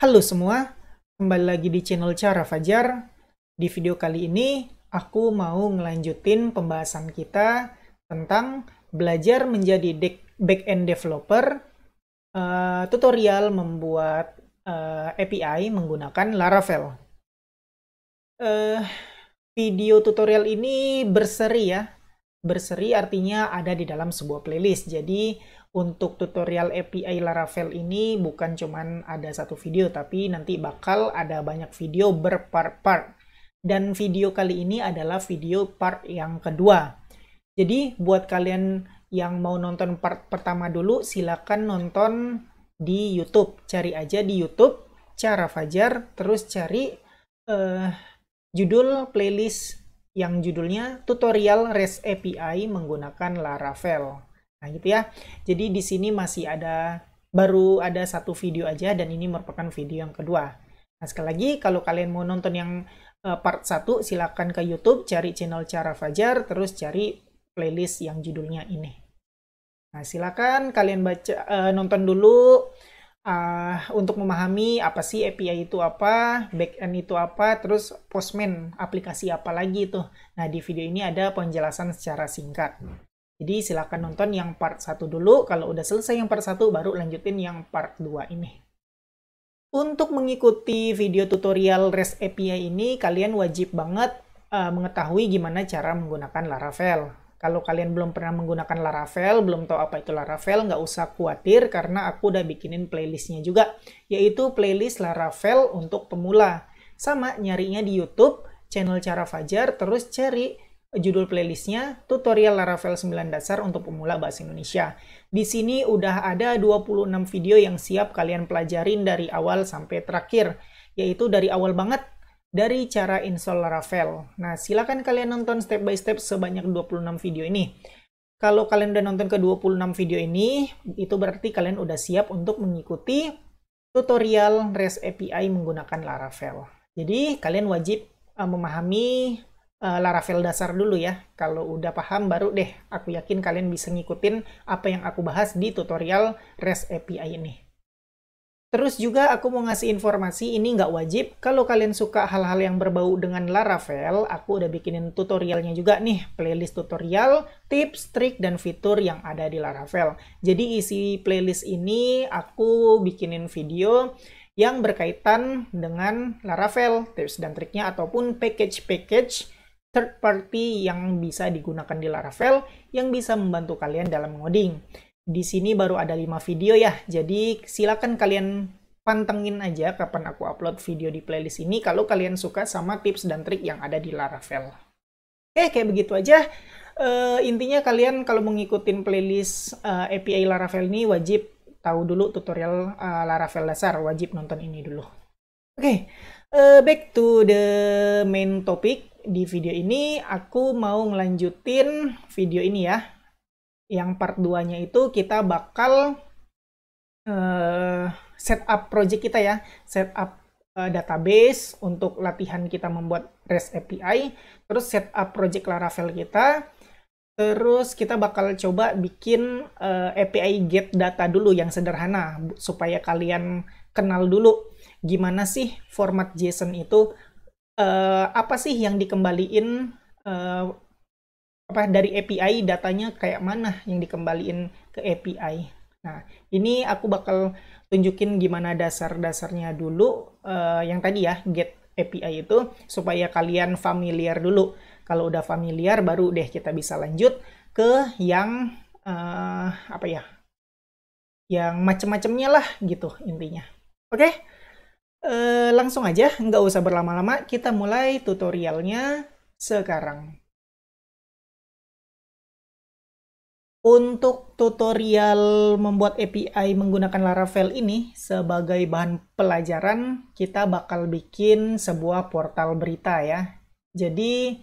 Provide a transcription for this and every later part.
Halo semua, kembali lagi di channel Cara Fajar. Di video kali ini, aku mau ngelanjutin pembahasan kita tentang belajar menjadi back-end developer, tutorial membuat API menggunakan Laravel. Eh, Video tutorial ini berseri ya. Berseri artinya ada di dalam sebuah playlist. Jadi untuk tutorial API Laravel ini bukan cuman ada satu video, tapi nanti bakal ada banyak video berpart-part. Dan video kali ini adalah video part yang kedua. Jadi buat kalian yang mau nonton part pertama dulu, silakan nonton di YouTube. Cari aja di YouTube Cara Fajar, terus cari eh, judul playlist yang judulnya tutorial REST API menggunakan Laravel. Nah, gitu ya. Jadi di sini masih baru ada satu video aja dan ini merupakan video yang kedua. Nah, sekali lagi kalau kalian mau nonton yang part 1 silakan ke YouTube, cari channel Cara Fajar, terus cari playlist yang judulnya ini. Nah, silakan kalian nonton dulu untuk memahami apa sih API itu apa, backend itu apa, terus Postman aplikasi apa lagi itu. Nah, di video ini ada penjelasan secara singkat. Jadi silakan nonton yang part 1 dulu, kalau udah selesai yang part 1 baru lanjutin yang part 2 ini. Untuk mengikuti video tutorial REST API ini, kalian wajib banget mengetahui gimana cara menggunakan Laravel. Kalau kalian belum pernah menggunakan Laravel, belum tahu apa itu Laravel, nggak usah khawatir karena aku udah bikinin playlistnya juga, yaitu playlist Laravel untuk pemula. Sama, nyarinya di YouTube, channel Cara Fajar, terus cari judul playlistnya tutorial Laravel 9 dasar untuk pemula bahasa Indonesia. Di sini udah ada 26 video yang siap kalian pelajarin dari awal sampai terakhir, yaitu dari awal banget dari cara install Laravel. Nah, silakan kalian nonton step by step sebanyak 26 video ini. Kalau kalian udah nonton ke 26 video ini, itu berarti kalian udah siap untuk mengikuti tutorial REST API menggunakan Laravel. Jadi, kalian wajib memahami Laravel dasar dulu ya. Kalau udah paham, baru deh aku yakin kalian bisa ngikutin apa yang aku bahas di tutorial REST API ini. Terus juga aku mau ngasih informasi, ini nggak wajib. Kalau kalian suka hal-hal yang berbau dengan Laravel, aku udah bikinin tutorialnya juga nih. Playlist tutorial, tips, trik, dan fitur yang ada di Laravel. Jadi isi playlist ini aku bikinin video yang berkaitan dengan Laravel, tips dan triknya, ataupun package-package third party yang bisa digunakan di Laravel, yang bisa membantu kalian dalam ngoding. Di sini baru ada 5 video ya, jadi silakan kalian pantengin aja kapan aku upload video di playlist ini kalau kalian suka sama tips dan trik yang ada di Laravel. Oke, kayak begitu aja. Intinya kalian kalau mau ngikutin playlist API Laravel ini wajib tahu dulu tutorial Laravel dasar, wajib nonton ini dulu. Oke, back to the main topic. Di video ini aku mau ngelanjutin video ini ya. Yang part 2-nya itu kita bakal setup project kita ya, setup database untuk latihan kita membuat REST API, terus setup project Laravel kita, terus kita bakal coba bikin API get data dulu yang sederhana, supaya kalian kenal dulu gimana sih format JSON itu, apa sih yang dikembaliin, dari API, datanya kayak mana yang dikembaliin ke API. Nah, ini aku bakal tunjukin gimana dasar-dasarnya dulu, yang tadi ya, get API itu, supaya kalian familiar dulu. Kalau udah familiar, baru deh kita bisa lanjut ke yang, apa ya, yang macem-macemnya lah gitu intinya. Oke? Langsung aja, nggak usah berlama-lama, kita mulai tutorialnya sekarang. Untuk tutorial membuat API menggunakan Laravel ini, sebagai bahan pelajaran, kita bakal bikin sebuah portal berita ya. Jadi,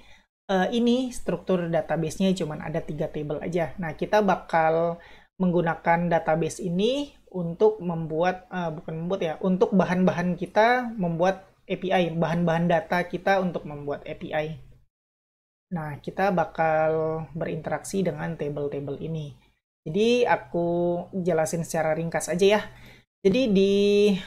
ini struktur database-nya cuma ada 3 table aja. Nah, kita bakal menggunakan database ini untuk membuat, bukan membuat ya, untuk bahan-bahan kita membuat API, bahan-bahan data kita untuk membuat API. Nah, kita bakal berinteraksi dengan table-table ini. Jadi, aku jelasin secara ringkas aja ya. Jadi di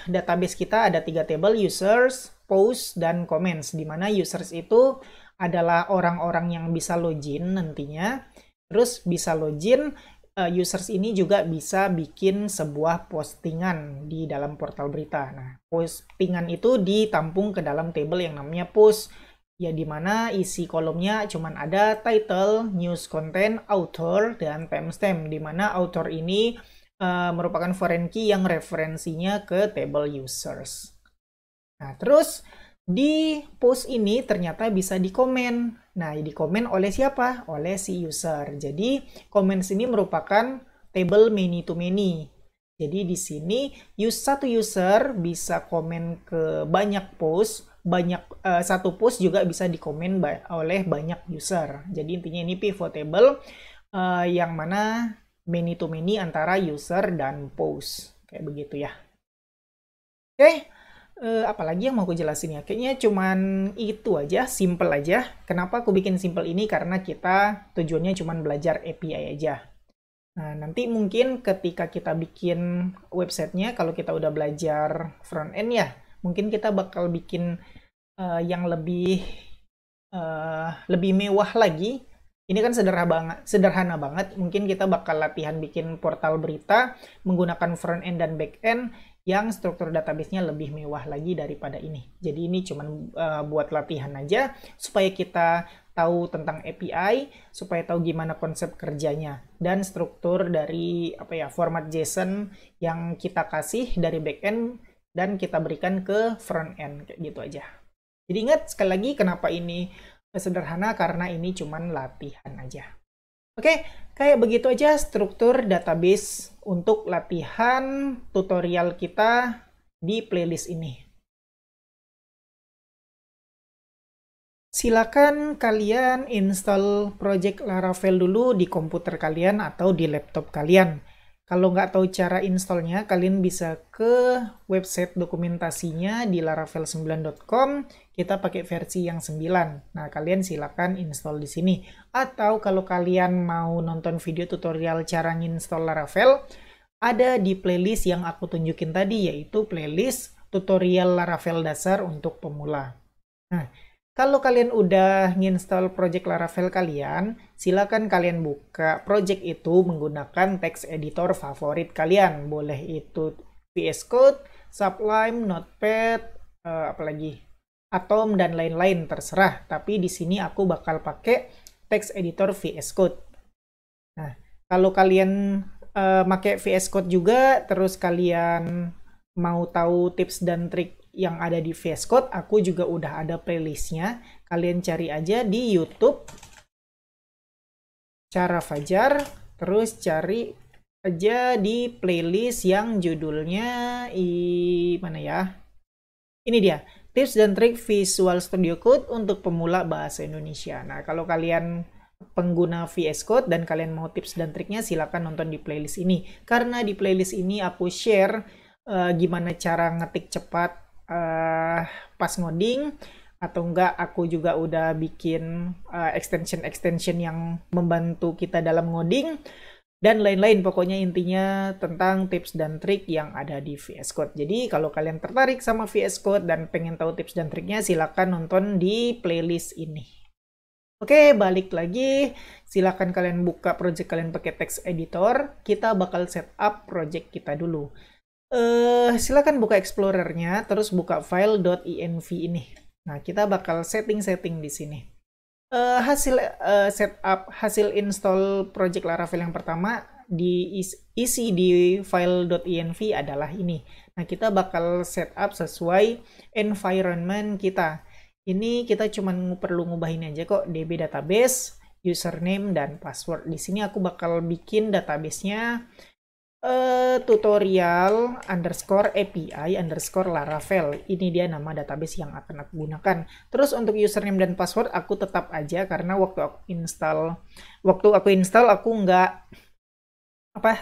database kita ada 3 table, users, posts, dan comments, di mana users itu adalah orang-orang yang bisa login nantinya. Terus bisa login, users ini juga bisa bikin sebuah postingan di dalam portal berita. Nah, postingan itu ditampung ke dalam table yang namanya post, ya di mana isi kolomnya cuman ada title, news content, author, dan timestamp, di mana author ini merupakan foreign key yang referensinya ke table users. Nah, terus di post ini ternyata bisa dikomen. Nah, dikomen oleh siapa? Oleh si user. Jadi, comments ini merupakan table many to many. Jadi, di sini satu user bisa komen ke banyak post, satu post juga bisa dikomen oleh banyak user. Jadi, intinya ini pivot table yang mana many to many antara user dan post. Kayak begitu ya. Oke, apalagi yang mau aku jelasin ya? Kayaknya cuman itu aja, simple aja. Kenapa aku bikin simple ini? Karena kita tujuannya cuman belajar API aja. Nah, nanti mungkin ketika kita bikin websitenya, kalau kita udah belajar front end ya, mungkin kita bakal bikin yang lebih mewah lagi. Ini kan sederhana banget. Mungkin kita bakal latihan bikin portal berita menggunakan front end dan back end yang struktur database-nya lebih mewah lagi daripada ini. Jadi ini cuma buat latihan aja supaya kita tahu tentang API, supaya tahu gimana konsep kerjanya dan struktur dari format JSON yang kita kasih dari back end dan kita berikan ke front end, kayak gitu aja. Jadi ingat sekali lagi kenapa ini sederhana, karena ini cuman latihan aja. Oke, kayak begitu aja struktur database untuk latihan tutorial kita di playlist ini. Silakan kalian install project Laravel dulu di komputer kalian atau di laptop kalian. Kalau nggak tahu cara installnya, kalian bisa ke website dokumentasinya di laravel9.com. Kita pakai versi yang 9. Nah, kalian silakan install di sini. Atau kalau kalian mau nonton video tutorial cara nginstall Laravel, ada di playlist yang aku tunjukin tadi, yaitu playlist tutorial Laravel dasar untuk pemula. Nah, kalau kalian udah nginstall project Laravel kalian, silakan kalian buka project itu menggunakan text editor favorit kalian. Boleh itu VS Code, Sublime, Notepad, apalagi Atom dan lain-lain, terserah. Tapi di sini aku bakal pakai text editor VS Code. Nah, kalau kalian pakai VS Code juga, terus kalian mau tahu tips dan trik yang ada di VS Code, aku juga udah ada playlistnya. Kalian cari aja di YouTube Cara Fajar, terus cari aja di playlist yang judulnya mana ya? Ini dia, tips dan trik Visual Studio Code untuk pemula bahasa Indonesia. Nah, kalau kalian pengguna VS Code dan kalian mau tips dan triknya, silakan nonton di playlist ini. Karena di playlist ini aku share gimana cara ngetik cepat pas ngoding, atau enggak aku juga udah bikin extension yang membantu kita dalam ngoding dan lain-lain. Pokoknya intinya tentang tips dan trik yang ada di VS Code. Jadi kalau kalian tertarik sama VS Code dan pengen tahu tips dan triknya, silakan nonton di playlist ini. Oke, balik lagi. Silakan kalian buka project kalian pakai text editor. Kita bakal setup project kita dulu. Silakan buka Explorer-nya, terus buka file.env ini. Nah, kita bakal setting-setting di sini. Hasil install project Laravel yang pertama isi di file.env adalah ini. Nah, kita bakal setup sesuai environment kita. Ini kita cuma perlu ngubahin aja kok, DB database, username, dan password. Di sini aku bakal bikin database-nya tutorial _API _ Laravel. Ini dia nama database yang akan aku gunakan. Terus untuk username dan password aku tetap aja, karena waktu aku install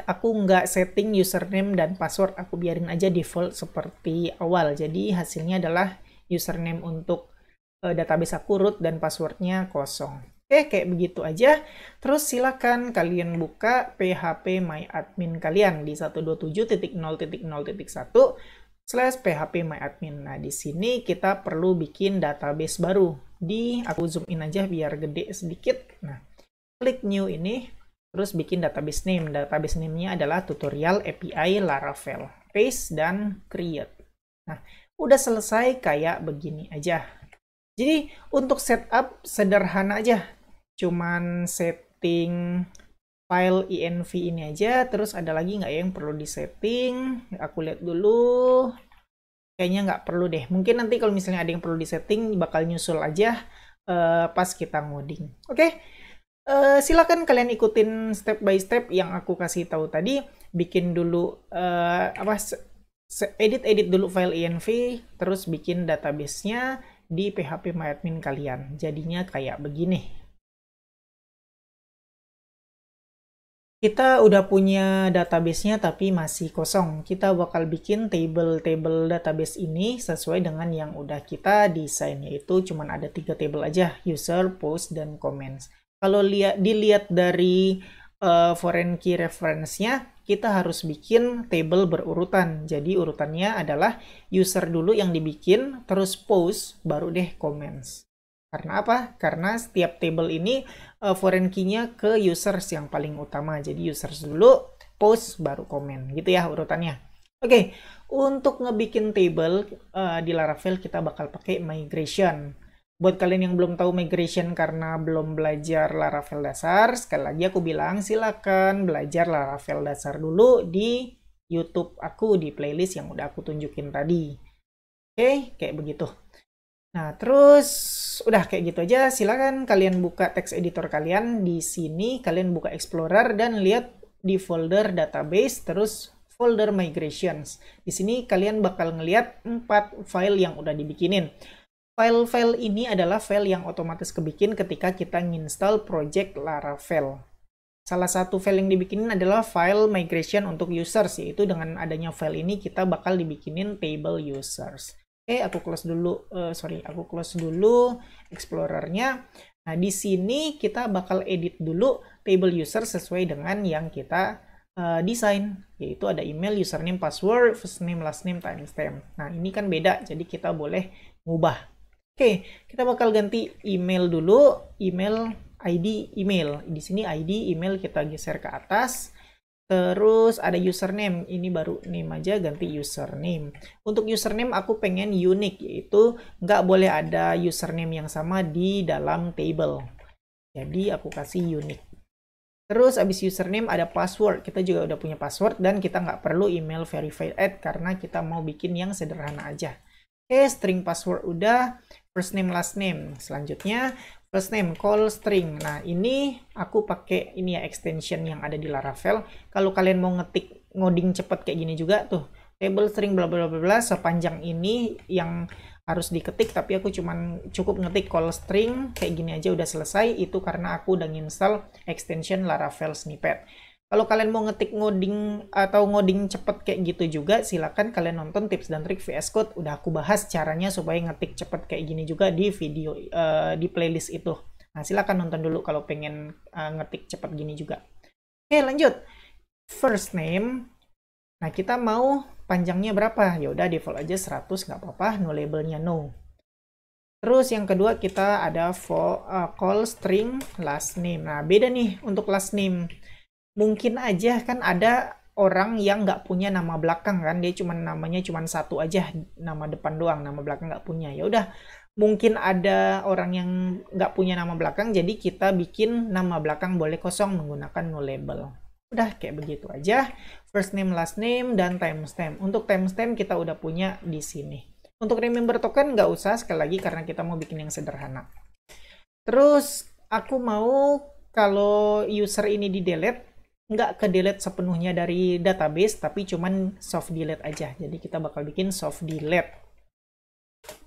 aku nggak setting username dan password, aku biarin aja default seperti awal. Jadi hasilnya adalah username untuk database aku root dan passwordnya kosong. Oke, kayak begitu aja. Terus silakan kalian buka PHP MyAdmin kalian di 127.0.0.1/PHP MyAdmin. Nah, di sini kita perlu bikin database baru. Aku zoom in aja biar gede sedikit. Nah, klik new ini, terus bikin database name. Database name-nya adalah tutorial API Laravel. Paste dan create. Nah, udah selesai kayak begini aja. Jadi, untuk setup sederhana aja. Cuman setting file env ini aja, terus ada lagi nggak yang perlu disetting? Aku lihat dulu. Kayaknya nggak perlu deh. Mungkin nanti kalau misalnya ada yang perlu disetting, bakal nyusul aja pas kita ngoding. Oke? Silakan kalian ikutin step by step yang aku kasih tahu tadi. Bikin dulu edit dulu file env, terus bikin database-nya di PHP MyAdmin kalian. Jadinya kayak begini. Kita udah punya database-nya tapi masih kosong. Kita bakal bikin table database ini sesuai dengan yang udah kita desain, yaitu cuman ada 3 table aja, user, post, dan comments. Kalau dilihat dari foreign key reference-nya, kita harus bikin table berurutan. Jadi urutannya adalah user dulu yang dibikin, terus post, baru deh comments. Karena apa? Karena setiap table ini foreign key-nya ke users yang paling utama. Jadi users dulu, post, baru komen. Gitu ya urutannya. Oke, untuk ngebikin table di Laravel kita bakal pakai migration. Buat kalian yang belum tahu migration karena belum belajar Laravel dasar, sekali lagi aku bilang silakan belajar Laravel dasar dulu di YouTube aku, di playlist yang udah aku tunjukin tadi. Oke, kayak begitu. Nah, terus udah kayak gitu aja. Silakan kalian buka text editor kalian. Di sini kalian buka Explorer dan lihat di folder database, terus folder migrations. Di sini kalian bakal ngelihat 4 file yang udah dibikinin. File-file ini adalah file yang otomatis kebikin ketika kita nginstal project Laravel. Salah satu file yang dibikinin adalah file migration untuk users, yaitu dengan adanya file ini kita bakal dibikinin table users. Oke, aku close dulu Explorer-nya. Nah, di sini kita bakal edit dulu table user sesuai dengan yang kita desain, yaitu ada email, username, password, first name, last name, timestamp. Nah, ini kan beda, jadi kita boleh ngubah. Oke, kita bakal ganti email dulu, email, ID, email. Di sini ID, email kita geser ke atas. Terus ada username, ini baru name aja, ganti username. Untuk username aku pengen unik, yaitu nggak boleh ada username yang sama di dalam table. Jadi aku kasih unik. Terus abis username ada password, kita juga udah punya password dan kita nggak perlu email verified add karena kita mau bikin yang sederhana aja. Oke, string password udah, first name, last name. Selanjutnya first name, call string. Nah, ini aku pakai ini ya extension yang ada di Laravel. Kalau kalian mau ngetik ngoding cepet kayak gini juga tuh, table string bla bla bla bla sepanjang ini yang harus diketik, tapi aku cuman cukup ngetik call string kayak gini aja udah selesai. Itu karena aku udah nginstal extension Laravel Snippet. Kalau kalian mau ngetik ngoding atau ngoding cepet kayak gitu juga, silakan kalian nonton tips dan trik VS Code. Udah aku bahas caranya supaya ngetik cepet kayak gini juga di video di playlist itu. Nah, silakan nonton dulu kalau pengen ngetik cepet gini juga. Oke, lanjut. First name. Nah, kita mau panjangnya berapa? Ya udah default aja 100, nggak apa-apa. No labelnya no. Terus yang kedua kita ada call string last name. Nah, beda nih untuk last name. Mungkin aja kan ada orang yang nggak punya nama belakang kan, dia namanya cuma satu aja, nama depan doang, nama belakang nggak punya. Ya udah, mungkin ada orang yang nggak punya nama belakang, jadi kita bikin nama belakang boleh kosong menggunakan no label. Udah kayak begitu aja. First name, last name, dan timestamp. Untuk timestamp kita udah punya di sini. Untuk remember token nggak usah sekali lagi karena kita mau bikin yang sederhana. Terus aku mau kalau user ini di delete, nggak ke delete sepenuhnya dari database, tapi cuman soft delete aja. Jadi kita bakal bikin soft delete.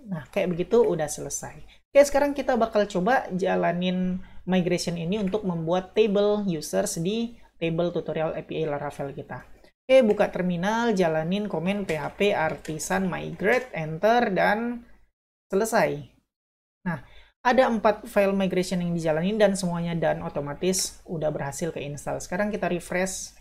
Nah, kayak begitu udah selesai. Oke, sekarang kita bakal coba jalanin migration ini untuk membuat table users di table tutorial API Laravel kita. Oke, buka terminal, jalanin komen php artisan migrate, enter, dan selesai. Nah, Ada 4 file migration yang dijalanin dan semuanya dan otomatis udah berhasil keinstall. Sekarang kita refresh.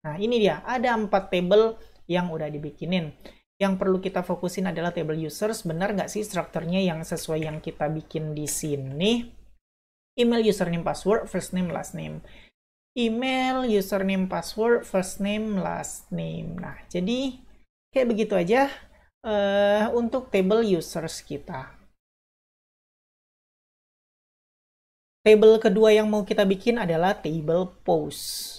Nah, ini dia, ada 4 table yang udah dibikinin. Yang perlu kita fokusin adalah table users. Benar nggak sih strukturnya yang sesuai yang kita bikin di sini? Email, username, password, first name, last name. Email, username, password, first name, last name. Nah, jadi kayak begitu aja untuk table users kita. Table kedua yang mau kita bikin adalah table post.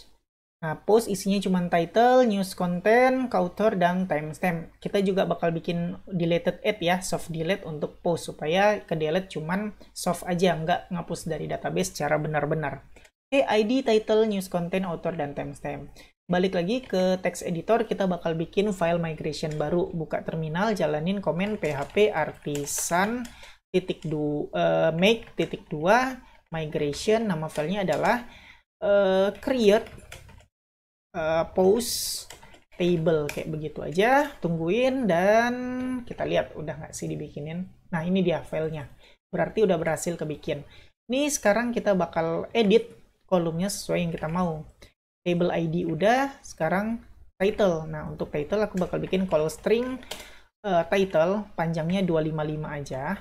Nah, post isinya cuma title, news content, author, dan timestamp. Kita juga bakal bikin deleted add ya, soft delete untuk post, supaya ke delete cuman soft aja, nggak ngapus dari database secara benar-benar. Oke, ID, title, news content, author, dan timestamp. Balik lagi ke text editor, kita bakal bikin file migration baru. Buka terminal, jalanin komen php artisan make migration. Nama filenya adalah create post table, kayak begitu aja. Tungguin dan kita lihat udah nggak sih dibikinin. Nah, ini dia filenya, berarti udah berhasil kebikin. Ini sekarang kita bakal edit kolomnya sesuai yang kita mau. Table ID udah, sekarang title. Nah, untuk title aku bakal bikin call string title, panjangnya 255 aja.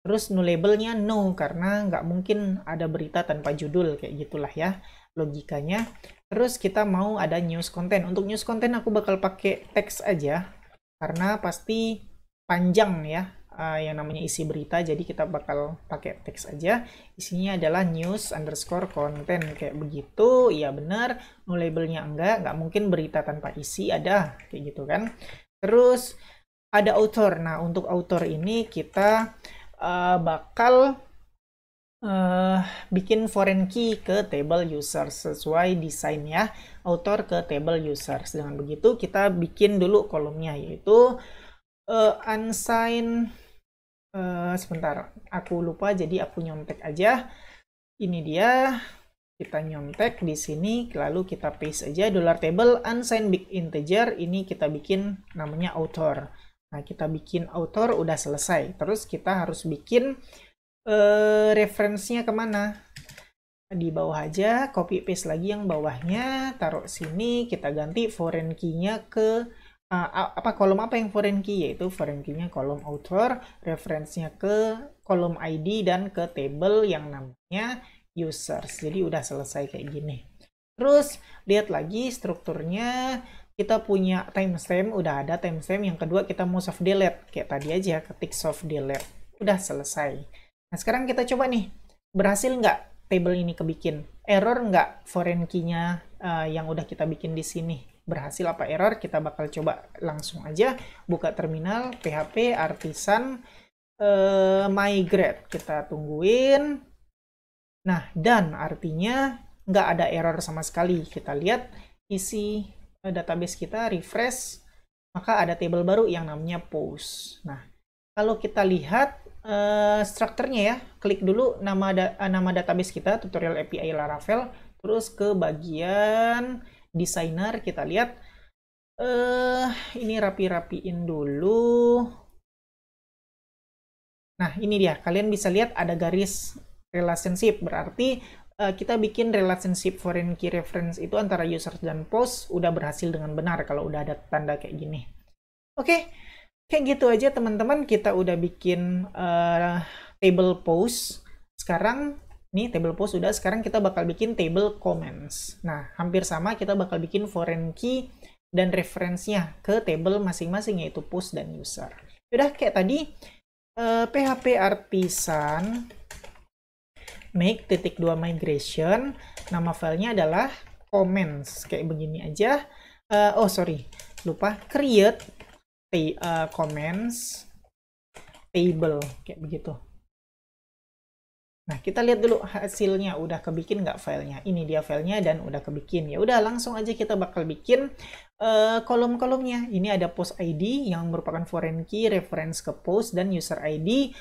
Terus nullable-nya no, karena nggak mungkin ada berita tanpa judul, kayak gitulah ya logikanya. Terus kita mau ada news content. Untuk news content aku bakal pakai teks aja, karena pasti panjang ya yang namanya isi berita, jadi kita bakal pakai teks aja. Isinya adalah news underscore content, kayak begitu. Iya benar, nullable-nya nggak mungkin berita tanpa isi ada, kayak gitu kan. Terus ada author. Nah, untuk author ini kita bakal bikin foreign key ke table users sesuai desain ya, author ke table users. Dengan begitu kita bikin dulu kolomnya, yaitu unsigned. Sebentar, aku lupa, jadi aku nyontek aja. Ini dia, kita nyontek di sini, lalu kita paste aja $table unsigned big integer. Ini kita bikin namanya author. Nah, kita bikin author udah selesai. Terus kita harus bikin referensinya kemana? Di bawah aja, copy paste lagi yang bawahnya, taruh sini, kita ganti foreign key-nya ke kolom apa yang foreign key, yaitu foreign key-nya kolom author, referensinya ke kolom ID, dan ke table yang namanya users. Jadi udah selesai kayak gini. Terus lihat lagi strukturnya. Kita punya timestamp, udah ada timestamp. Yang kedua kita mau soft delete, kayak tadi aja, ketik soft delete. Udah selesai. Nah, sekarang kita coba nih, berhasil nggak table ini kebikin? Error nggak foreign key-nya yang udah kita bikin di sini? Berhasil apa error? Kita bakal coba langsung aja. Buka terminal, php artisan migrate. Kita tungguin. Nah, dan artinya nggak ada error sama sekali. Kita lihat isi database kita, refresh, maka ada table baru yang namanya post. Nah, kalau kita lihat strukturnya ya, klik dulu nama database kita, tutorial API Laravel, terus ke bagian designer, kita lihat ini rapi-rapiin dulu. Nah, ini dia, kalian bisa lihat ada garis relationship, berarti kita bikin relationship foreign key reference itu antara user dan post udah berhasil dengan benar kalau udah ada tanda kayak gini. Oke, kayak gitu aja teman-teman, kita udah bikin table post. Sekarang nih table post udah, sekarang kita bakal bikin table comments. Nah, hampir sama, kita bakal bikin foreign key dan referensinya ke table masing-masing, yaitu post dan user. Udah kayak tadi, php artisan make -2 migration, nama filenya adalah comments, kayak begini aja. Oh sorry, lupa, create comments table, kayak begitu. Nah, kita lihat dulu hasilnya, udah kebikin nggak filenya. Ini dia filenya dan udah kebikin. Ya udah, langsung aja kita bakal bikin kolom-kolomnya. Ini ada post ID yang merupakan foreign key reference ke post, dan user ID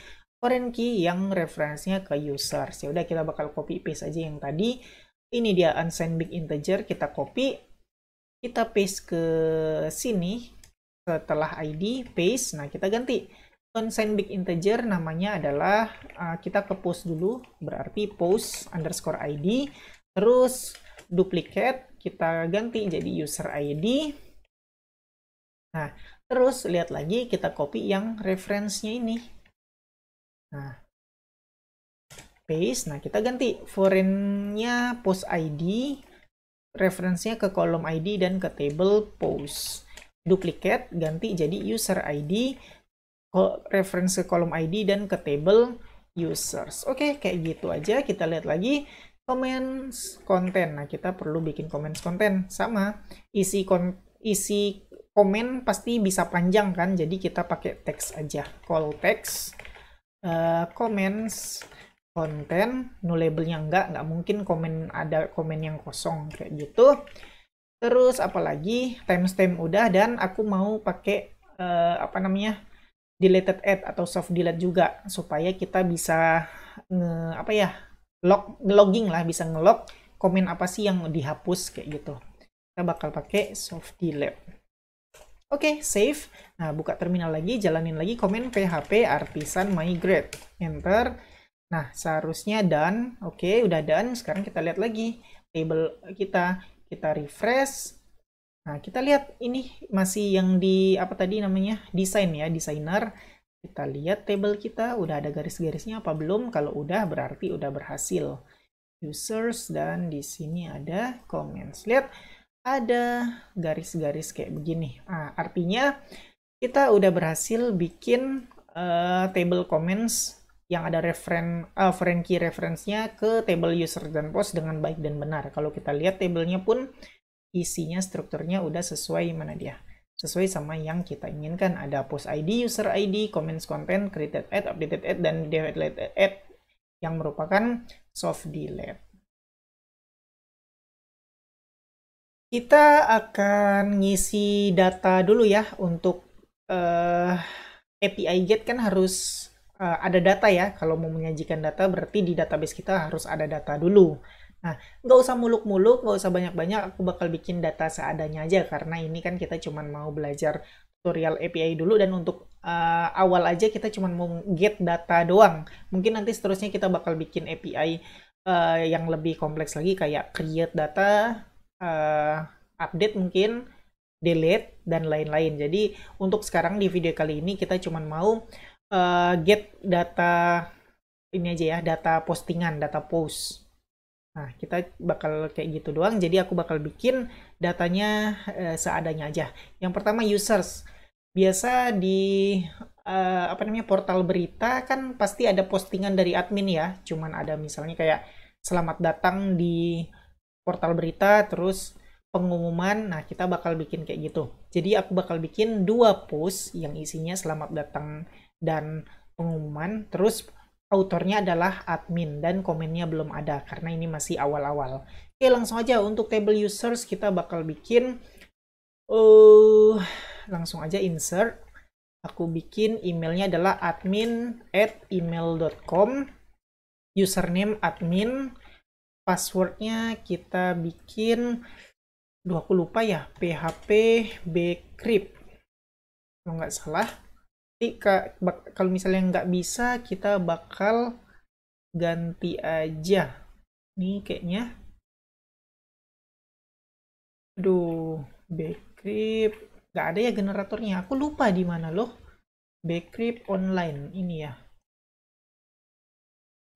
foreign key yang referensinya ke users. Ya udah, kita bakal copy paste aja yang tadi. Ini dia unsigned big integer, kita copy, kita paste ke sini setelah ID, paste. Nah, kita ganti Unsigned big integer namanya adalah kita ke post dulu, berarti post underscore id, terus duplicate kita ganti jadi user id. Nah, terus lihat lagi kita copy yang reference-nya ini. Nah, paste. Nah, kita ganti foreign-nya post id, reference-nya ke kolom id dan ke table post. Duplicate ganti jadi user id, reference ke kolom id dan ke table users. Oke, kayak gitu aja. Kita lihat lagi comments konten. Nah, kita perlu bikin comments konten. Sama, isi komen pasti bisa panjang kan, jadi kita pakai teks aja. Call text, comments konten, nullable-nya nggak mungkin komen ada komen yang kosong kayak gitu. Terus apalagi timestamp udah, dan aku mau pakai apa namanya, deleted add atau soft delete juga, supaya kita bisa logging lah, bisa ngelog komen apa sih yang dihapus kayak gitu. Kita bakal pakai soft delete. Oke, save. Nah, buka terminal lagi, jalanin lagi komen php artisan migrate. Enter. Nah, seharusnya done. Oke, udah done. Sekarang kita lihat lagi table kita. Kita refresh. Nah, kita lihat ini masih yang di apa tadi namanya? Desain ya, designer. Kita lihat table kita udah ada garis-garisnya apa belum? Kalau udah berarti udah berhasil. Users, dan di sini ada comments. Lihat ada garis-garis kayak begini. Nah, artinya kita udah berhasil bikin table comments yang ada foreign key reference-nya ke table user dan post dengan baik dan benar. Kalau kita lihat tabelnya pun isinya, strukturnya udah sesuai mana dia? Sesuai sama yang kita inginkan. Ada post ID, user ID, comments content, created add, updated add, dan deleted add yang merupakan soft delete. Kita akan ngisi data dulu ya. Untuk API GET kan harus ada data ya. Kalau mau menyajikan data berarti di database kita harus ada data dulu. Nah, nggak usah muluk-muluk, nggak usah banyak-banyak, aku bakal bikin data seadanya aja, karena ini kan kita cuma mau belajar tutorial API dulu, dan untuk awal aja kita cuma mau get data doang. Mungkin nanti seterusnya kita bakal bikin API yang lebih kompleks lagi, kayak create data, update mungkin, delete, dan lain-lain. Jadi untuk sekarang di video kali ini kita cuma mau get data ini aja ya, data postingan, data post. Nah, kita bakal kayak gitu doang. Jadi aku bakal bikin datanya seadanya aja. Yang pertama users. Biasa di portal berita kan pasti ada postingan dari admin ya. Cuman ada misalnya kayak selamat datang di portal berita, terus pengumuman. Nah, kita bakal bikin kayak gitu. Jadi aku bakal bikin 2 post yang isinya selamat datang dan pengumuman, terus autornya adalah admin dan komennya belum ada karena ini masih awal-awal. Oke, langsung aja untuk table users kita bakal bikin langsung aja insert. Aku bikin emailnya adalah admin@email.com, username admin, passwordnya kita bikin, aku lupa ya, php bcrypt kalau nggak salah. Kalau misalnya nggak bisa, kita bakal ganti aja. Nih kayaknya. Aduh, bcrypt. Nggak ada ya generatornya. Aku lupa di mana loh. Bcrypt online. Ini ya.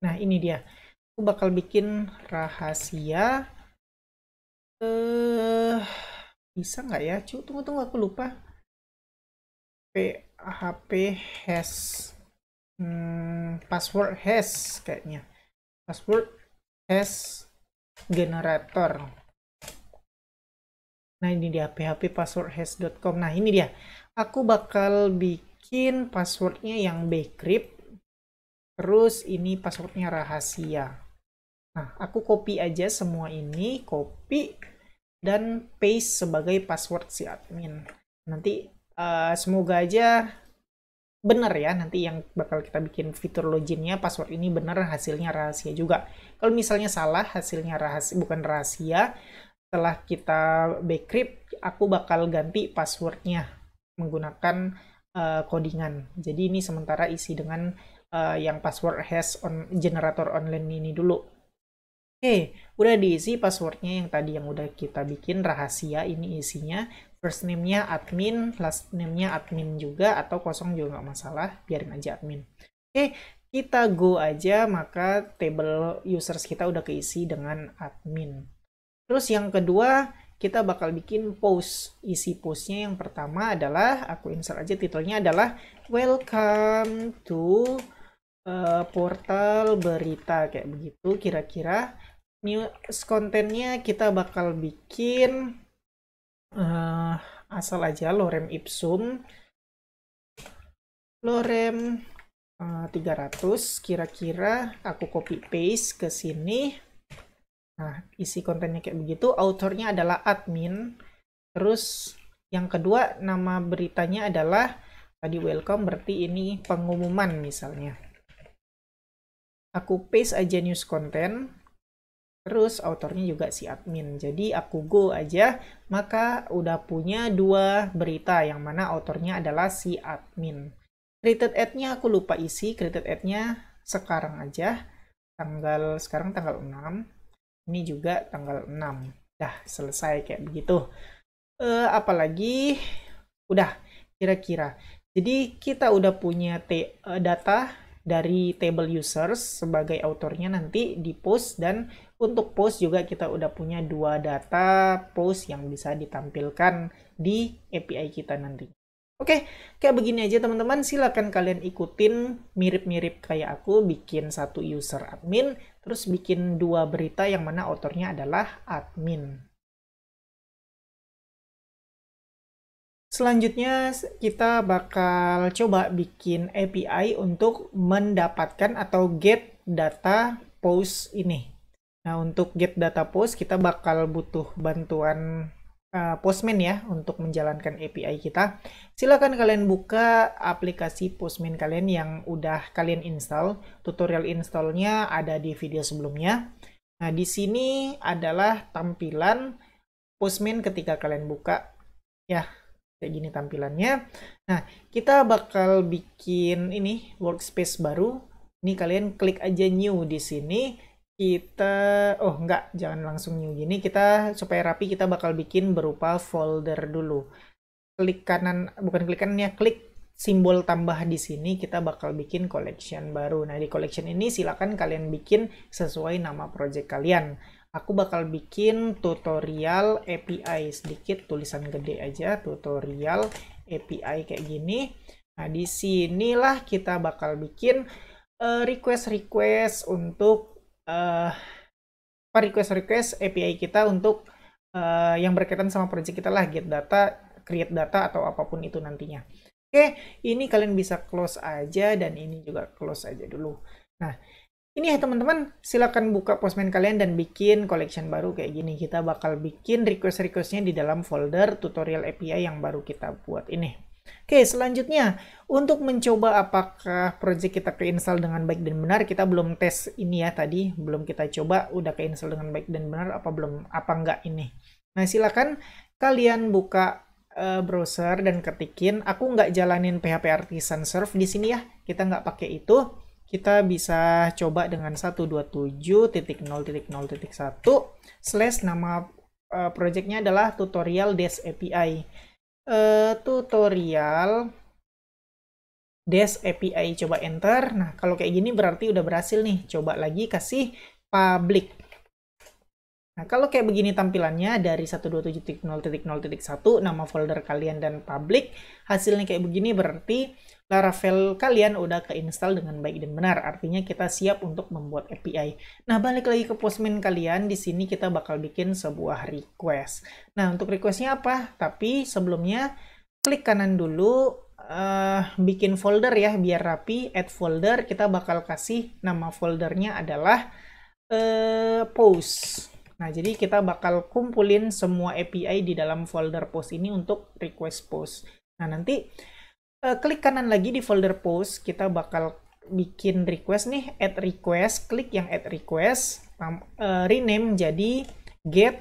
Nah, ini dia. Aku bakal bikin rahasia. Bisa nggak ya? Tunggu, aku lupa. PHP hash password hash kayaknya, password hash generator. Nah, ini dia php password hash.com. Nah, ini dia, aku bakal bikin passwordnya yang bcrypt, terus ini passwordnya rahasia. Nah, aku copy aja semua ini, copy dan paste sebagai password si admin. Nanti semoga aja benar ya, nanti yang bakal kita bikin fitur loginnya password ini benar, hasilnya rahasia juga. Kalau misalnya salah, hasilnya rahasia bukan rahasia, setelah kita bcrypt aku bakal ganti passwordnya menggunakan codingan. Jadi ini sementara isi dengan yang password hash on generator online ini dulu. Oke, udah diisi passwordnya yang tadi yang udah kita bikin rahasia. Ini isinya first name-nya admin, last name-nya admin juga, atau kosong juga nggak masalah, biarin aja admin. Oke, kita go aja, maka table users kita udah keisi dengan admin. Terus yang kedua, kita bakal bikin post. Isi postnya yang pertama adalah, aku insert aja titelnya adalah welcome to portal berita, kayak begitu kira-kira. News kontennya kita bakal bikin asal aja lorem ipsum lorem 300 kira-kira, aku copy paste ke sini. Nah, isi kontennya kayak begitu, autornya adalah admin. Terus yang kedua, nama beritanya adalah tadi welcome, berarti ini pengumuman misalnya. Aku paste aja news content. Terus autornya juga si admin. Jadi aku go aja, maka udah punya dua berita yang mana autornya adalah si admin. Created ad-nya aku lupa isi, created ad-nya sekarang aja. Sekarang tanggal 6. Ini juga tanggal 6. Dah selesai kayak begitu. Apalagi udah kira-kira. Jadi kita udah punya data dari table users sebagai autornya nanti di post, dan untuk post juga kita udah punya dua data post yang bisa ditampilkan di API kita nanti. Oke, kayak begini aja teman-teman. Silakan kalian ikutin mirip-mirip kayak aku, bikin satu user admin, terus bikin dua berita yang mana autornya adalah admin. Selanjutnya kita bakal coba bikin API untuk mendapatkan atau get data post ini. Nah, untuk get data post kita bakal butuh bantuan Postman ya untuk menjalankan API kita. Silakan kalian buka aplikasi Postman kalian yang udah kalian install. Tutorial installnya ada di video sebelumnya. Nah, di sini adalah tampilan Postman ketika kalian buka ya. Kayak gini tampilannya. Nah, kita bakal bikin ini workspace baru. Ini kalian klik aja new di sini. Jangan langsung new gini. Kita supaya rapi kita bakal bikin berupa folder dulu. Klik kanan, bukan klik kanan ya, klik simbol tambah di sini, kita bakal bikin collection baru. Nah, di collection ini silakan kalian bikin sesuai nama project kalian. Aku bakal bikin tutorial API, sedikit tulisan gede aja, tutorial API kayak gini. Nah, di sinilah kita bakal bikin request untuk request API kita untuk yang berkaitan sama project kita lah, get data, create data, atau apapun itu nantinya. Oke, ini kalian bisa close aja, dan ini juga close aja dulu. Nah, ini ya teman-teman, silakan buka Postman kalian dan bikin collection baru kayak gini. Kita bakal bikin request-requestnya di dalam folder tutorial API yang baru kita buat ini. Oke, selanjutnya untuk mencoba apakah project kita keinstall dengan baik dan benar, kita belum tes ini ya tadi, belum kita coba udah keinstall dengan baik dan benar apa enggak ini. Nah, silakan kalian buka browser dan ketikin. Aku nggak jalanin PHP Artisan Serve di sini ya, kita nggak pakai itu. Kita bisa coba dengan 127.0.0.1 / nama projectnya adalah tutorial-API. Tutorial API, coba enter. Nah, kalau kayak gini berarti udah berhasil nih. Coba lagi kasih public. Nah, kalau kayak begini tampilannya dari 127.0.0.1 nama folder kalian dan public, hasilnya kayak begini berarti Laravel kalian udah keinstall dengan baik dan benar. Artinya kita siap untuk membuat API. Nah, balik lagi ke Postman kalian. Di sini kita bakal bikin sebuah request. Nah, untuk requestnya apa? Tapi sebelumnya klik kanan dulu, bikin folder ya biar rapi. Add folder. Kita bakal kasih nama foldernya adalah post. Nah, jadi kita bakal kumpulin semua API di dalam folder post ini untuk request post. Nah, nanti klik kanan lagi di folder post, kita bakal bikin request nih, add request, klik yang add request, rename jadi get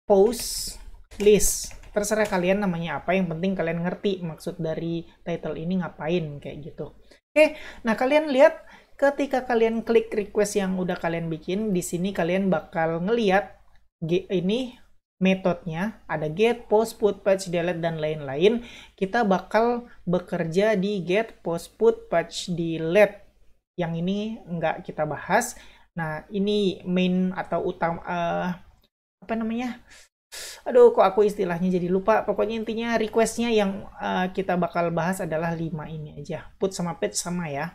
post list. terserah kalian namanya apa, yang penting kalian ngerti maksud dari title ini ngapain, kayak gitu. Oke, nah kalian lihat ketika kalian klik request yang udah kalian bikin, di sini kalian bakal ngeliat ini metodenya, ada get, post, put, patch, delete, dan lain-lain. Kita bakal bekerja di get, post, put, patch, delete. Yang ini nggak kita bahas. Nah, ini main atau utama, apa namanya? Aduh, kok aku istilahnya jadi lupa. Pokoknya intinya requestnya yang kita bakal bahas adalah 5 ini aja. Put sama patch sama ya,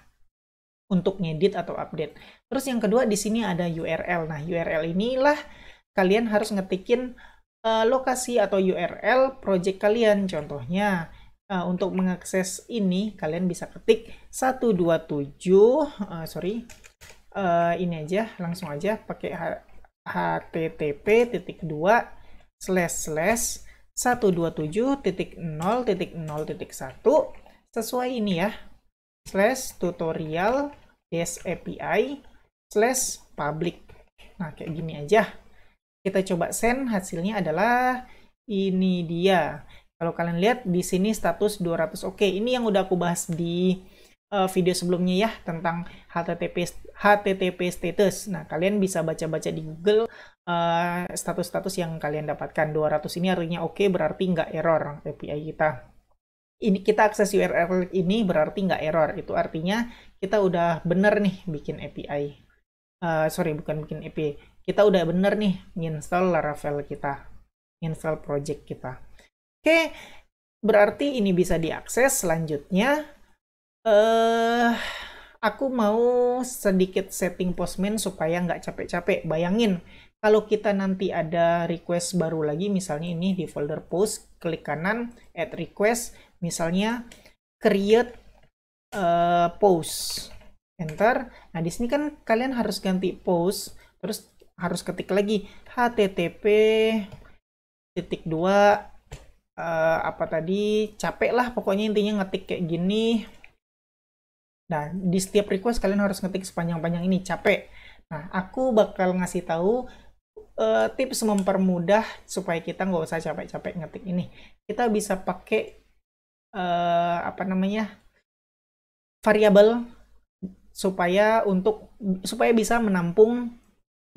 untuk ngedit atau update. Terus yang kedua di sini ada URL. Nah, URL inilah kalian harus ngetikin lokasi atau URL project kalian. Contohnya, untuk mengakses ini kalian bisa ketik 127, ini aja, langsung aja pakai http://127.0.0.1 sesuai ini ya, /tutorial-api/public. Nah, kayak gini aja. Kita coba send, hasilnya adalah ini dia. Kalau kalian lihat di sini status 200 oke. Ini yang udah aku bahas di video sebelumnya ya, tentang HTTP status. Nah, kalian bisa baca-baca di Google status-status yang kalian dapatkan. 200 ini artinya oke, berarti nggak error API kita. Ini kita akses URL ini berarti nggak error. Itu artinya kita udah bener nih bikin API. Bukan bikin API. Kita udah bener nih nginstall Laravel kita, nginstall project kita. Oke, berarti ini bisa diakses. Selanjutnya, aku mau sedikit setting Postman supaya nggak capek-capek. Bayangin, kalau kita nanti ada request baru lagi, misalnya ini di folder post, klik kanan, add request, misalnya create post, enter. Nah, di sini kan kalian harus ganti post, terus harus ketik lagi http://2 apa tadi, capek lah pokoknya intinya ngetik kayak gini. Nah, di setiap request kalian harus ngetik sepanjang-panjang ini, capek. Nah, aku bakal ngasih tahu tips mempermudah supaya kita nggak usah capek-capek ngetik ini. Kita bisa pakai apa namanya, variabel supaya bisa menampung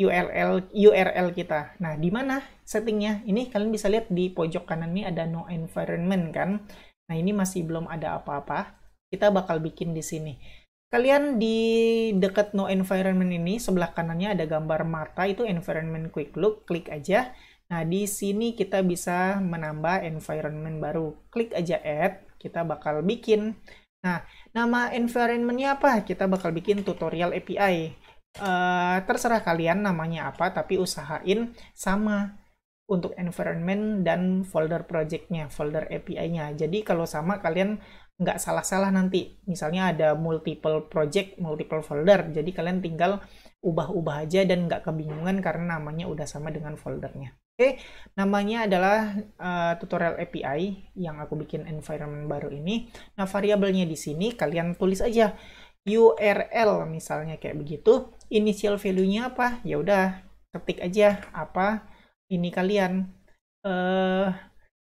URL kita. Nah, di mana settingnya? Ini kalian bisa lihat di pojok kanan ini ada no environment kan. Nah, ini masih belum ada apa-apa. Kita bakal bikin di sini. Kalian di dekat no environment ini sebelah kanannya ada gambar mata, itu environment quick look, klik aja. Nah, di sini kita bisa menambah environment baru. Klik aja add, kita bakal bikin. Nah, nama environment-nya apa? Kita bakal bikin tutorial API. Terserah kalian namanya apa, tapi usahain sama untuk environment dan folder project-nya, folder API-nya. Jadi kalau sama kalian nggak salah-salah nanti. Misalnya ada multiple project, multiple folder, jadi kalian tinggal ubah-ubah aja dan nggak kebingungan karena namanya udah sama dengan foldernya. Oke, namanya adalah tutorial API yang aku bikin environment baru ini. Nah, variabelnya di sini kalian tulis aja URL misalnya kayak begitu. Initial value-nya apa? Ya udah, ketik aja apa ini kalian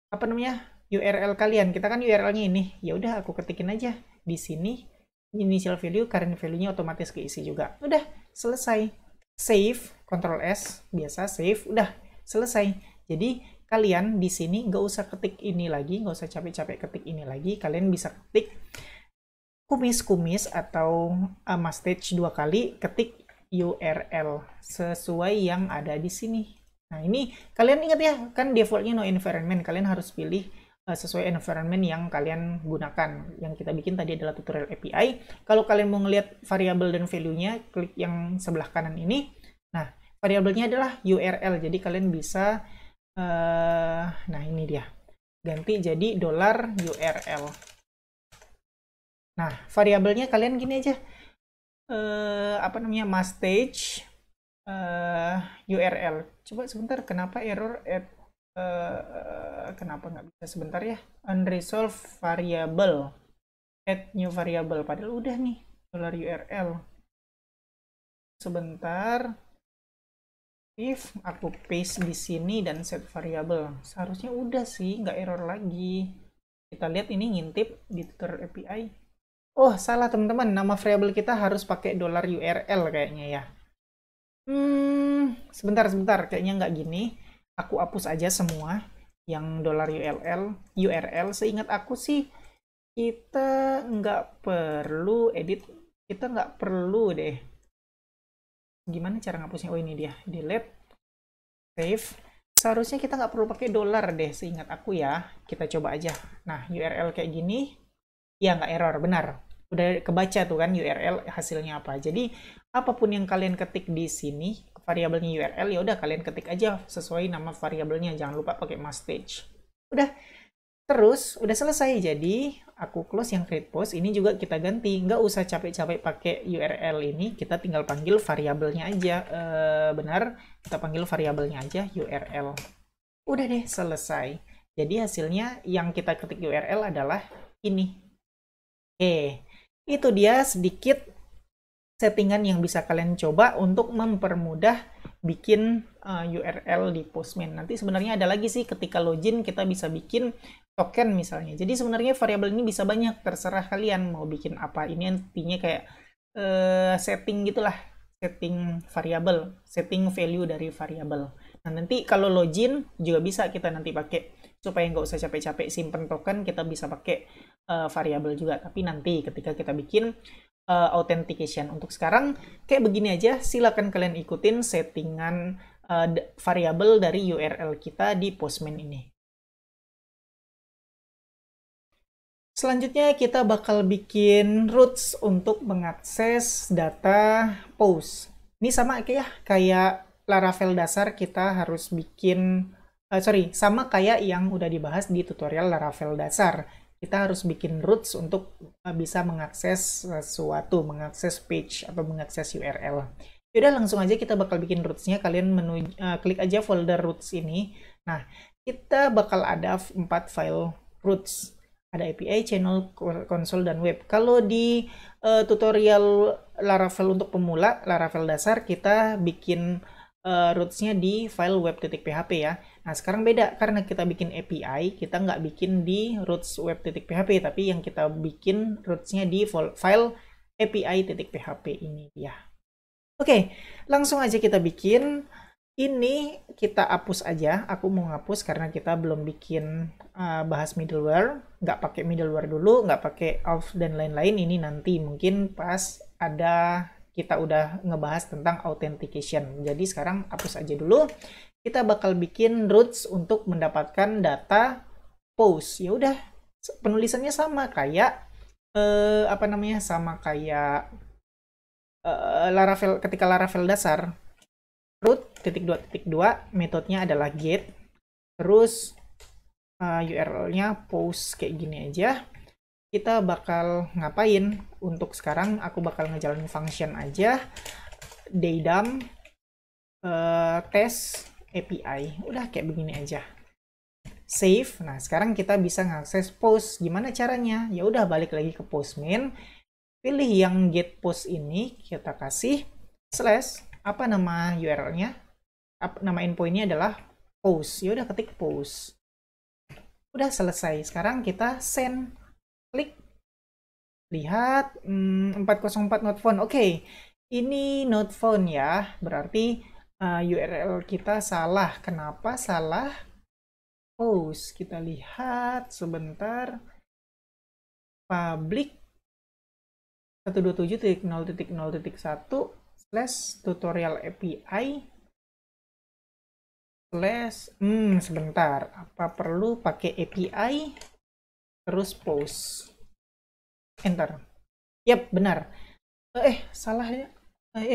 apa namanya? URL kalian. Kita kan URL-nya ini. Ya udah, aku ketikin aja di sini initial value, current value-nya otomatis keisi juga. Udah, selesai. Save, Ctrl S, biasa save, udah selesai. Jadi kalian di sini nggak usah ketik ini lagi, nggak usah capek-capek ketik ini lagi. Kalian bisa ketik kumis-kumis atau mustache 2 kali, ketik URL sesuai yang ada di sini. Nah, ini kalian ingat ya, kan defaultnya no environment. Kalian harus pilih sesuai environment yang kalian gunakan. Yang kita bikin tadi adalah tutorial API. Kalau kalian mau ngelihat variabel dan value-nya, klik yang sebelah kanan ini. Nah, variabelnya adalah URL. Jadi kalian bisa, nah ini dia, ganti jadi $URL. Nah, variabelnya kalian gini aja, apa namanya, mustache URL. Coba sebentar, kenapa error add, kenapa nggak bisa sebentar ya, unresolved variable, add new variable, padahal udah nih $URL. Sebentar, If aku paste di sini dan set variable, seharusnya udah sih, nggak error lagi. Kita lihat ini ngintip di tutor API. Oh, salah teman-teman. Nama variabel kita harus pakai $URL kayaknya ya. Sebentar. Kayaknya nggak gini. Aku hapus aja semua yang $URL. Seingat aku sih, kita nggak perlu edit. Kita nggak perlu deh. Gimana cara ngapusnya? Oh, ini dia. Delete. Save. Seharusnya kita nggak perlu pakai dollar deh, seingat aku ya. Kita coba aja. Nah, URL kayak gini. Ya, nggak error. Benar. Udah kebaca tuh kan URL hasilnya apa. Jadi, apapun yang kalian ketik di sini, variabelnya URL, ya udah kalian ketik aja sesuai nama variabelnya. Jangan lupa pakai message. Udah. Terus, udah selesai. Jadi, aku close yang create post. Ini juga kita ganti. Nggak usah capek-capek pakai URL ini. Kita tinggal panggil variabelnya aja. Benar, kita panggil variabelnya aja URL. Udah deh, selesai. Jadi, hasilnya yang kita ketik URL adalah ini. Oke, itu dia sedikit settingan yang bisa kalian coba untuk mempermudah bikin URL di Postman. Nanti sebenarnya ada lagi sih ketika login kita bisa bikin token misalnya. Jadi sebenarnya variabel ini bisa banyak, terserah kalian mau bikin apa. Ini intinya kayak setting gitulah, setting variabel, setting value dari variabel. Nah nanti kalau login juga bisa kita nanti pakai supaya nggak usah capek-capek simpen token, kita bisa pakai variabel juga. Tapi nanti ketika kita bikin authentication. Untuk sekarang kayak begini aja, silakan kalian ikutin settingan variabel dari URL kita di Postman ini. Selanjutnya kita bakal bikin routes untuk mengakses data post. Ini sama kayak Laravel dasar, kita harus bikin sama kayak yang udah dibahas di tutorial Laravel dasar. Kita harus bikin routes untuk bisa mengakses sesuatu, mengakses page atau mengakses URL. Yaudah langsung aja kita bakal bikin roots-nya. Kalian klik aja folder roots ini. Nah, kita bakal ada 4 file roots. Ada API, channel, console, dan web. Kalau di tutorial Laravel untuk pemula, Laravel dasar, kita bikin roots-nya di file web.php ya. Nah, sekarang beda. Karena kita bikin API, kita nggak bikin di roots web.php, tapi yang kita bikin roots-nya di file api.php ini ya. Oke, langsung aja kita bikin. Ini kita hapus aja. Aku mau ngapus karena kita belum bikin bahas middleware. Nggak pakai middleware dulu, nggak pakai auth dan lain-lain. Ini nanti mungkin pas ada kita udah ngebahas tentang authentication. Jadi sekarang hapus aja dulu. Kita bakal bikin routes untuk mendapatkan data post. Ya udah, penulisannya sama kayak sama kayak Laravel, ketika Laravel dasar. Root .2.2 metodenya adalah get. Terus URL-nya post kayak gini aja. Kita bakal ngapain? Untuk sekarang aku bakal ngejalanin function aja. Daydump test API. Udah kayak begini aja. Save. Nah, sekarang kita bisa ngakses post. Gimana caranya? Ya udah balik lagi ke Postman. Pilih yang get post ini, kita kasih slash, apa nama URL-nya? Nama endpoint-nya adalah post. Ya udah ketik post. Udah selesai. Sekarang kita send. Klik. Lihat 404 not found. Oke. Ini not found ya. Berarti URL kita salah. Kenapa salah? Post. Kita lihat sebentar. Public 127.0.0.1 / tutorial API / sebentar, apa perlu pakai API terus post, enter. Yap, benar. Salah ya.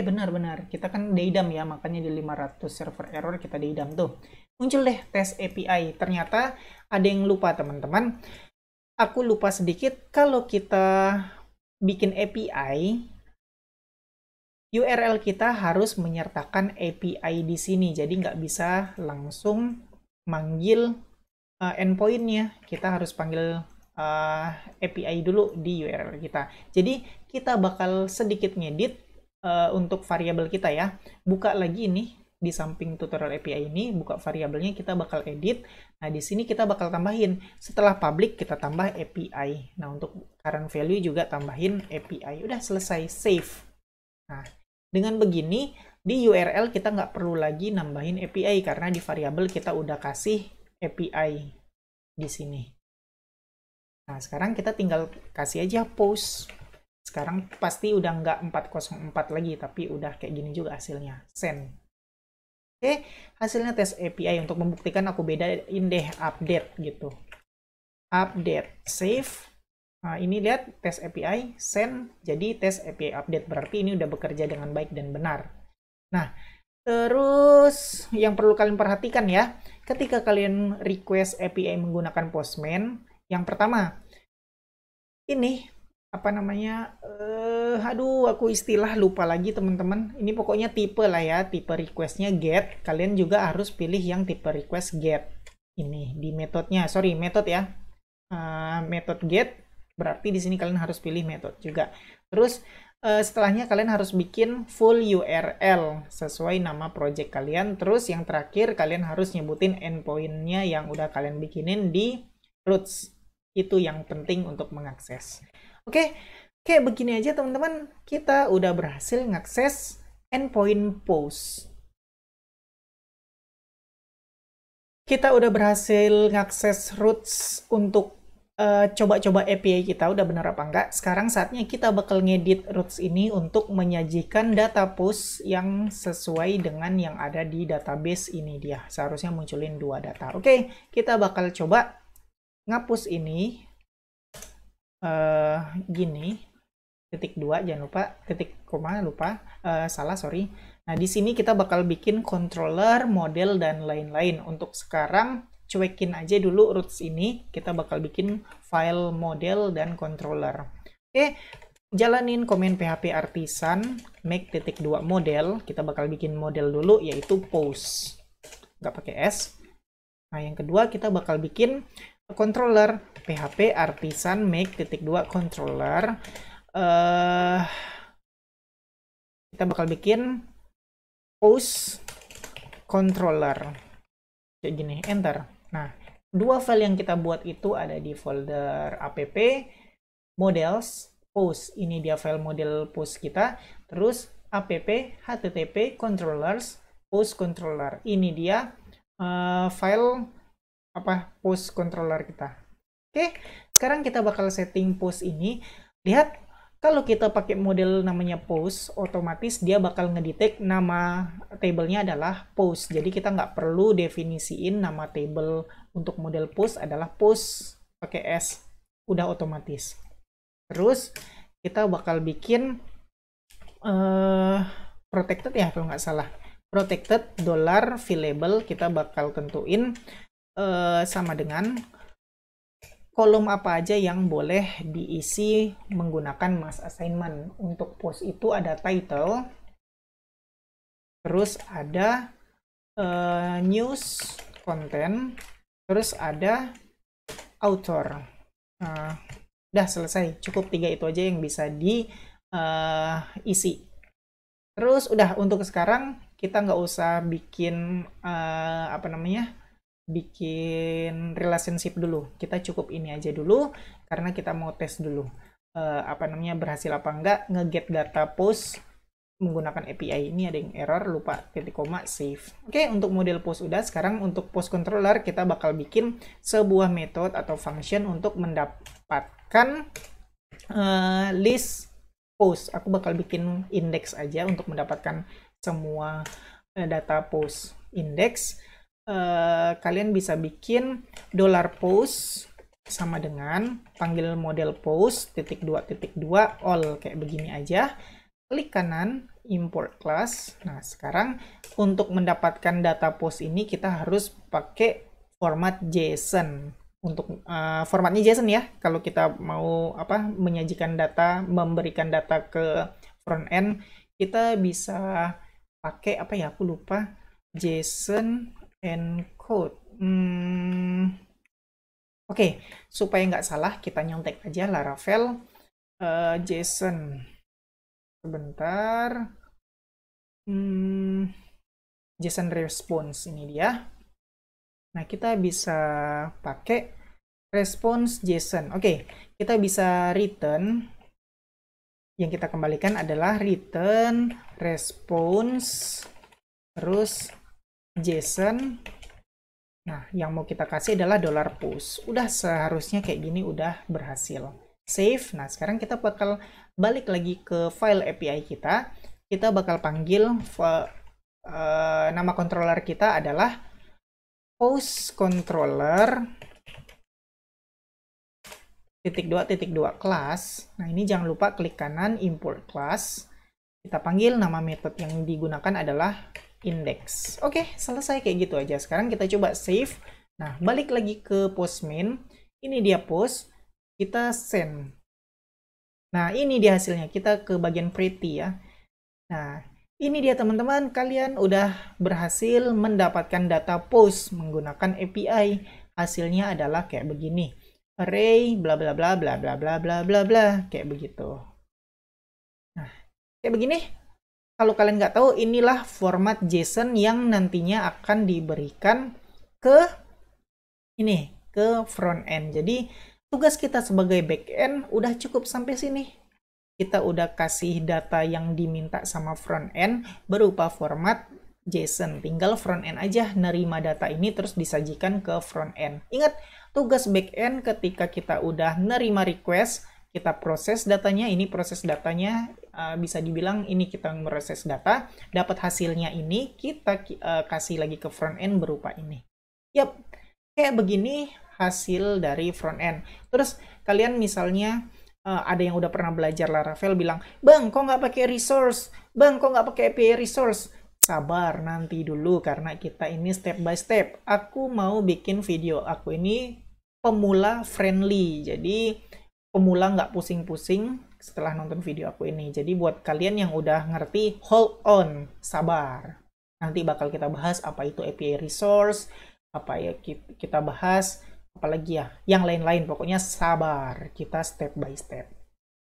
Benar. Kita kan daydump ya, makanya di 500 server error kita daydump tuh. Muncul deh tes API. Ternyata ada yang lupa teman-teman. Aku lupa sedikit, kalau kita bikin API, URL kita harus menyertakan API di sini. Jadi nggak bisa langsung manggil endpoint-nya. Kita harus panggil API dulu di URL kita. Jadi kita bakal sedikit ngedit untuk variabel kita ya. Buka lagi ini di samping tutorial API ini, buka variabelnya, kita bakal edit. Nah, di sini kita bakal tambahin. Setelah public, kita tambah API. Nah, untuk current value juga tambahin API. Udah selesai, save. Nah, dengan begini, di URL kita nggak perlu lagi nambahin API, karena di variabel kita udah kasih API di sini. Nah, sekarang kita tinggal kasih aja post. Sekarang pasti udah nggak 404 lagi, tapi udah kayak gini juga hasilnya. Send. Oke, hasilnya tes API. Untuk membuktikan aku bedain deh update gitu. Update, save. Nah, ini lihat tes API, send. Jadi tes API update. Berarti ini udah bekerja dengan baik dan benar. Nah, terus yang perlu kalian perhatikan ya, ketika kalian request API menggunakan Postman, yang pertama, ini apa namanya, aduh aku istilah lupa lagi teman-teman, ini pokoknya tipe lah ya, tipe requestnya get. Kalian juga harus pilih yang tipe request get ini di metodenya, sorry metode ya, metode get, berarti di sini kalian harus pilih metode juga. Terus setelahnya kalian harus bikin full URL sesuai nama project kalian. Terus yang terakhir kalian harus nyebutin endpointnya yang udah kalian bikinin di roots, itu yang penting untuk mengakses. Oke, begini aja teman-teman, kita udah berhasil ngakses endpoint post. Kita udah berhasil ngakses roots untuk coba-coba API kita udah bener apa enggak. Sekarang saatnya kita bakal ngedit roots ini untuk menyajikan data post yang sesuai dengan yang ada di database ini dia. Seharusnya munculin 2 data. Oke, kita bakal coba ngapus ini. Gini, titik 2 jangan lupa, titik koma lupa, salah sorry. Nah, di sini kita bakal bikin controller, model, dan lain-lain. Untuk sekarang cuekin aja dulu roots ini, kita bakal bikin file model dan controller. Oke, jalanin komen PHP artisan make titik 2 model. Kita bakal bikin model dulu, yaitu post, nggak pakai S. Nah, yang kedua kita bakal bikin controller PHP artisan make titik 2 controller. Kita bakal bikin post controller kayak gini, enter. Nah, 2 file yang kita buat itu ada di folder app models post. Ini dia file model post kita. Terus app http controllers post controller. Ini dia file apa post controller kita. Oke, sekarang kita bakal setting post ini. Lihat, kalau kita pakai model namanya post, otomatis dia bakal ngedetect nama tablenya adalah post. Jadi kita nggak perlu definisiin nama table untuk model post adalah post pakai S. Udah otomatis. Terus kita bakal bikin protected ya kalau nggak salah. Protected $variable kita bakal tentuin sama dengan kolom apa aja yang boleh diisi menggunakan mass assignment. Untuk post itu ada title, terus ada news, content, terus ada author. Udah selesai, cukup 3 itu aja yang bisa diisi. Terus udah, untuk sekarang kita nggak usah bikin apa namanya, bikin relationship dulu. Kita cukup ini aja dulu karena kita mau tes dulu apa namanya, berhasil apa enggak nge-get data post menggunakan API. Ini ada yang error, lupa titik koma, save. Oke, untuk model post udah. Sekarang untuk post controller kita bakal bikin sebuah metode atau function untuk mendapatkan list post. Aku bakal bikin index aja untuk mendapatkan semua data post index. Kalian bisa bikin $post sama dengan panggil model post titik 2 all kayak begini aja. Klik kanan, import class. Nah, sekarang untuk mendapatkan data post ini kita harus pakai format JSON. Untuk formatnya JSON ya, kalau kita mau apa, menyajikan data, memberikan data ke front end, kita bisa pakai apa ya, aku lupa, JSON encode. Oke, supaya nggak salah kita nyontek aja Laravel JSON. Sebentar. JSON response ini dia. Nah, kita bisa pakai response JSON. Oke, kita bisa return. Yang kita kembalikan adalah return response terus JSON. Nah, yang mau kita kasih adalah $post. Udah seharusnya kayak gini udah berhasil. Save. Nah, sekarang kita bakal balik lagi ke file API kita. Kita bakal panggil nama controller kita adalah post controller .2.2 class. Nah, ini jangan lupa klik kanan import class. Kita panggil nama metode yang digunakan adalah index. Oke, selesai kayak gitu aja. Sekarang kita coba save. Nah, balik lagi ke post main. Ini dia post. Kita send. Nah, ini dia hasilnya. Kita ke bagian pretty ya. Nah, ini dia teman-teman. Kalian udah berhasil mendapatkan data post menggunakan API. Hasilnya adalah kayak begini. Array bla bla bla bla bla bla bla bla bla kayak begitu. Nah, kayak begini. Kalau kalian nggak tahu, inilah format JSON yang nantinya akan diberikan ke ini, ke front end. Jadi tugas kita sebagai back end udah cukup sampai sini. Kita udah kasih data yang diminta sama front end berupa format JSON. Tinggal front end aja nerima data ini terus disajikan ke front end. Ingat, tugas back end ketika kita udah nerima request, kita proses datanya. Ini proses datanya, bisa dibilang ini kita proses data, dapat hasilnya ini, kita kasih lagi ke front end berupa ini. Yap, kayak begini hasil dari front end. Terus kalian misalnya ada yang udah pernah belajar Laravel bilang, "Bang, kok nggak pakai resource? Bang, kok nggak pakai API resource?" Sabar, nanti dulu karena kita ini step by step. Aku mau bikin video, aku ini pemula friendly, jadi pemula nggak pusing-pusing setelah nonton video aku ini. Jadi buat kalian yang udah ngerti, hold on, sabar. Nanti bakal kita bahas apa itu API resource, apa ya kita bahas, apalagi ya, yang lain-lain. Pokoknya sabar, kita step by step.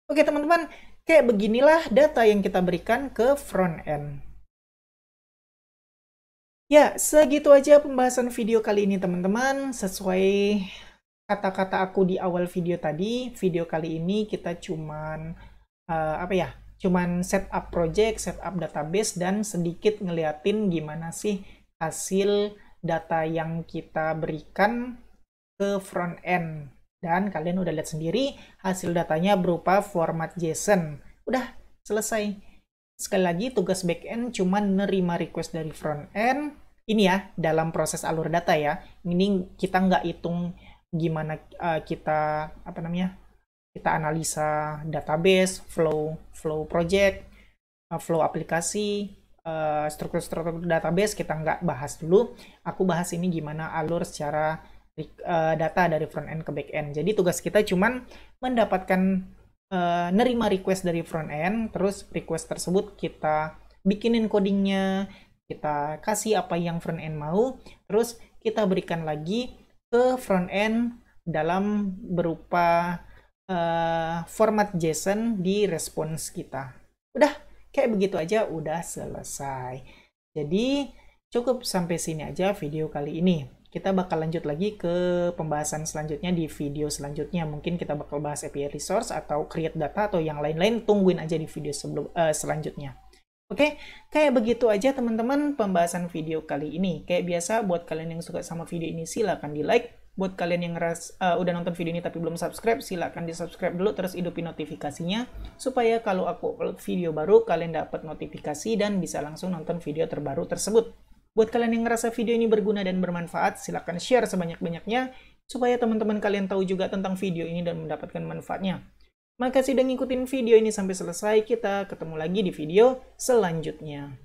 Oke teman-teman, kayak beginilah data yang kita berikan ke front end. Ya, segitu aja pembahasan video kali ini teman-teman. Sesuai kata-kata aku di awal video tadi, video kali ini kita cuman cuman setup project, setup database, dan sedikit ngeliatin gimana sih hasil data yang kita berikan ke front end. Dan kalian udah lihat sendiri hasil datanya berupa format JSON. Udah selesai. Sekali lagi, tugas backend cuma nerima request dari front end. Ini ya, dalam proses alur data ya. Ini kita nggak hitung gimana kita kita analisa database, flow project, flow aplikasi, struktur database kita nggak bahas dulu. Aku bahas ini gimana alur secara data dari front end ke back end. Jadi tugas kita cuman mendapatkan nerima request dari front end, terus request tersebut kita bikinin codingnya, kita kasih apa yang front end mau, terus kita berikan lagi ke front end dalam berupa format JSON di response kita. Udah, kayak begitu aja udah selesai. Jadi cukup sampai sini aja video kali ini. Kita bakal lanjut lagi ke pembahasan selanjutnya di video selanjutnya. Mungkin kita bakal bahas API resource atau create data atau yang lain-lain. Tungguin aja di video selanjutnya. Oke, kayak begitu aja teman-teman pembahasan video kali ini. Kayak biasa, buat kalian yang suka sama video ini silahkan di like. Buat kalian yang udah nonton video ini tapi belum subscribe, silahkan di subscribe dulu, terus hidupin notifikasinya. Supaya kalau aku upload video baru, kalian dapat notifikasi dan bisa langsung nonton video terbaru tersebut. Buat kalian yang ngerasa video ini berguna dan bermanfaat, silahkan share sebanyak-banyaknya, supaya teman-teman kalian tahu juga tentang video ini dan mendapatkan manfaatnya. Makasih udah ngikutin video ini sampai selesai, kita ketemu lagi di video selanjutnya.